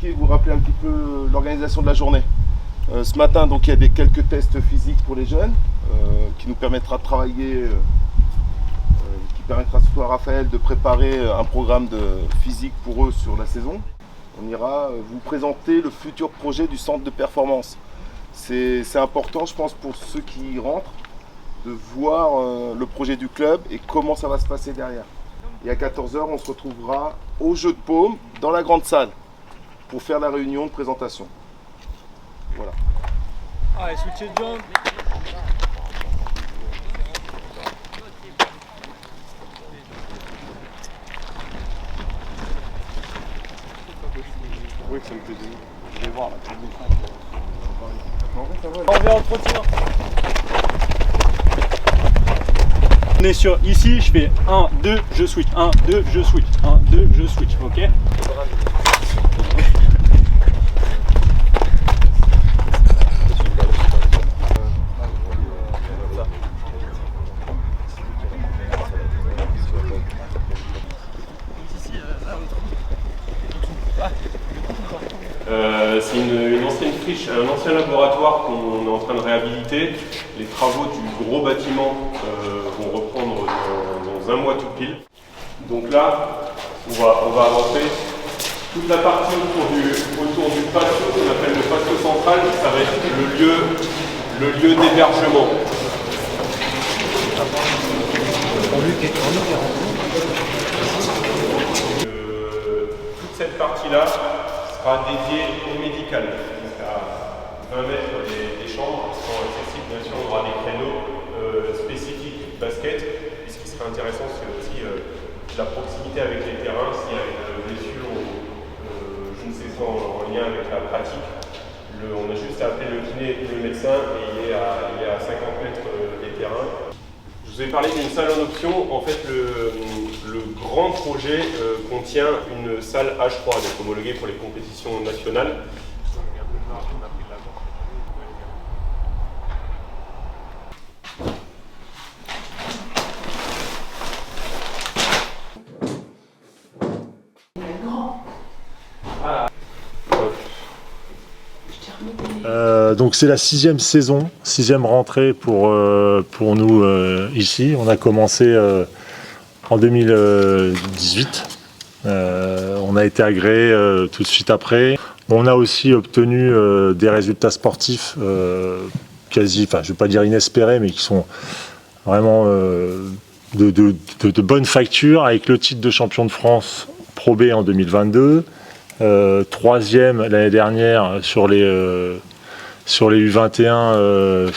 expliquer, vous rappeler un petit peu l'organisation de la journée. Ce matin, donc, il y a quelques tests physiques pour les jeunes qui nous permettra de travailler, qui permettra surtout à Raphaël de préparer un programme de physique pour eux sur la saison. On ira vous présenter le futur projet du centre de performance. C'est important, je pense, pour ceux qui y rentrent, de voir le projet du club et comment ça va se passer derrière. Et à 14 h, on se retrouvera au Jeu de Paume, dans la grande salle, pour faire la réunion de présentation. Voilà. Allez, switch it, John. Oui, ça me fait des... Je vais voir là. On revient en trottinant. On est sur ici, je fais 1, 2, je switch, 1, 2, je switch, 1, 2, je switch, ok? C'est une ancienne friche, un ancien laboratoire qu'on est en train de réhabiliter. Les travaux du gros bâtiment vont reprendre dans un mois tout pile. Donc là, on va avancer. Toute la partie autour du patio, qu'on appelle le patio central, ça va être le lieu d'hébergement. Toute cette partie-là sera dédiée au médical. Donc à 20 mètres des chambres qui sont accessibles. Bien sûr, on aura des créneaux spécifiques basket. Et ce qui serait intéressant, c'est aussi la proximité avec les terrains. S'il y a une blessure ou je ne sais quoi en lien avec la pratique, on a juste à appeler le kiné ou le médecin et il est à 50 mètres des terrains. Je vous ai parlé d'une salle en option. En fait, le grand projet contient une salle H3, donc homologuée pour les compétitions nationales. Donc c'est la 6e saison, 6e rentrée pour nous ici. On a commencé en 2018. On a été agréé tout de suite après. On a aussi obtenu des résultats sportifs quasi, enfin je ne vais pas dire inespérés, mais qui sont vraiment de bonne facture, avec le titre de champion de France Pro B en 2022, 3e l'année dernière sur les U21,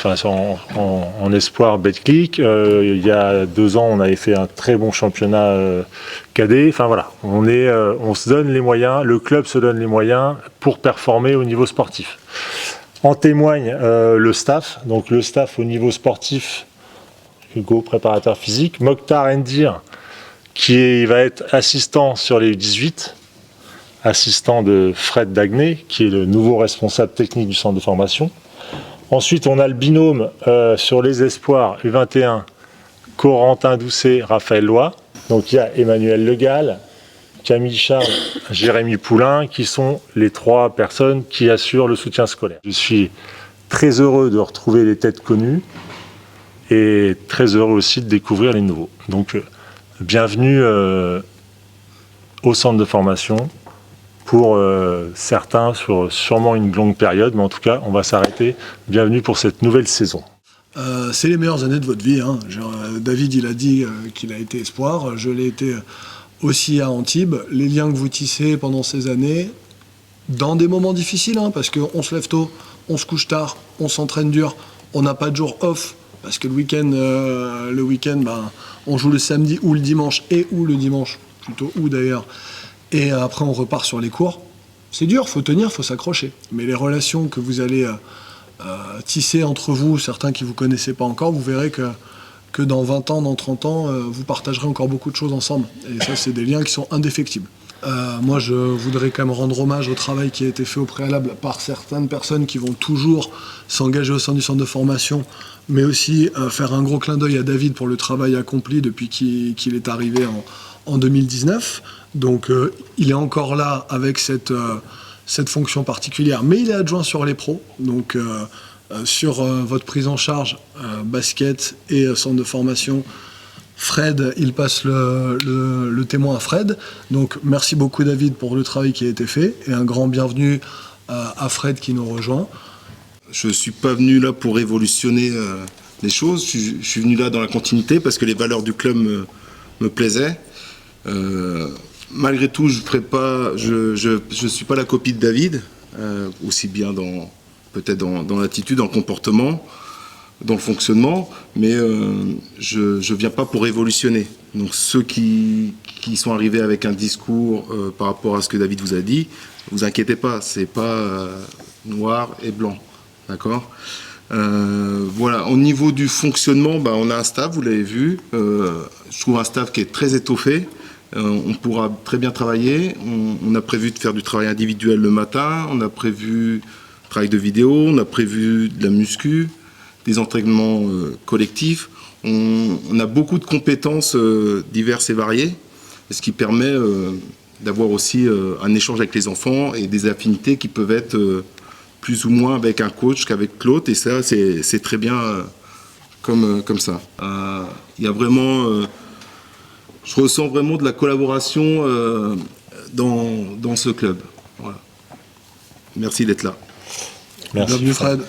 en espoir Betclic. Il y a 2 ans, on avait fait un très bon championnat cadet. Enfin voilà, on se donne les moyens, le club se donne les moyens pour performer au niveau sportif. En témoigne le staff. Donc le staff au niveau sportif, Hugo, préparateur physique, Mokhtar Ndir, qui va être assistant sur les U18. Assistant de Fred Dagné, qui est le nouveau responsable technique du centre de formation. Ensuite, on a le binôme sur les espoirs U21, Corentin Doucet, Raphaël Loy. Donc il y a Emmanuel Legal, Camille Charles, Jérémy Poulain, qui sont les 3 personnes qui assurent le soutien scolaire. Je suis très heureux de retrouver les têtes connues et très heureux aussi de découvrir les nouveaux. Donc bienvenue au centre de formation. Pour certains sur sûrement une longue période, mais en tout cas, on va s'arrêter. Bienvenue pour cette nouvelle saison. C'est les meilleures années de votre vie. Hein. David, il a dit qu'il a été espoir. Je l'ai été aussi à Antibes. Les liens que vous tissez pendant ces années, dans des moments difficiles, hein, parce qu'on se lève tôt, on se couche tard, on s'entraîne dur, on n'a pas de jour off, parce que le week-end, on joue le samedi ou le dimanche, ou le dimanche, plutôt ou d'ailleurs. Et après, on repart sur les cours. C'est dur, faut tenir, faut s'accrocher. Mais les relations que vous allez tisser entre vous, certains qui ne vous connaissaient pas encore, vous verrez que dans 20 ans, dans 30 ans, vous partagerez encore beaucoup de choses ensemble. Et ça, c'est des liens qui sont indéfectibles. Moi, je voudrais quand même rendre hommage au travail qui a été fait au préalable par certaines personnes qui vont toujours s'engager au sein du centre de formation, mais aussi faire un gros clin d'œil à David pour le travail accompli depuis qu'il est arrivé en 2019. Donc il est encore là avec cette cette fonction particulière. Mais il est adjoint sur les pros, donc sur votre prise en charge basket et centre de formation. Fred, il passe le témoin à Fred. Donc merci beaucoup David pour le travail qui a été fait et un grand bienvenue à Fred qui nous rejoint. Je ne suis pas venu là pour révolutionner les choses, je suis venu là dans la continuité parce que les valeurs du club me plaisaient. Malgré tout, je suis pas la copie de David, aussi bien peut-être dans l'attitude, dans le comportement, dans le fonctionnement, mais je viens pas pour révolutionner. Donc ceux qui sont arrivés avec un discours par rapport à ce que David vous a dit, vous inquiétez pas, c'est pas noir et blanc, d'accord ? Voilà, au niveau du fonctionnement, on a un staff, vous l'avez vu, je trouve un staff qui est très étoffé. On pourra très bien travailler. On a prévu de faire du travail individuel le matin, on a prévu du travail de vidéo, on a prévu de la muscu, des entraînements collectifs. On a beaucoup de compétences diverses et variées, ce qui permet d'avoir aussi un échange avec les enfants et des affinités qui peuvent être plus ou moins avec un coach qu'avec l'autre. Et ça, c'est très bien comme ça. Il y a vraiment... je ressens vraiment de la collaboration dans ce club. Voilà. Merci d'être là. Merci. Bienvenue Fred.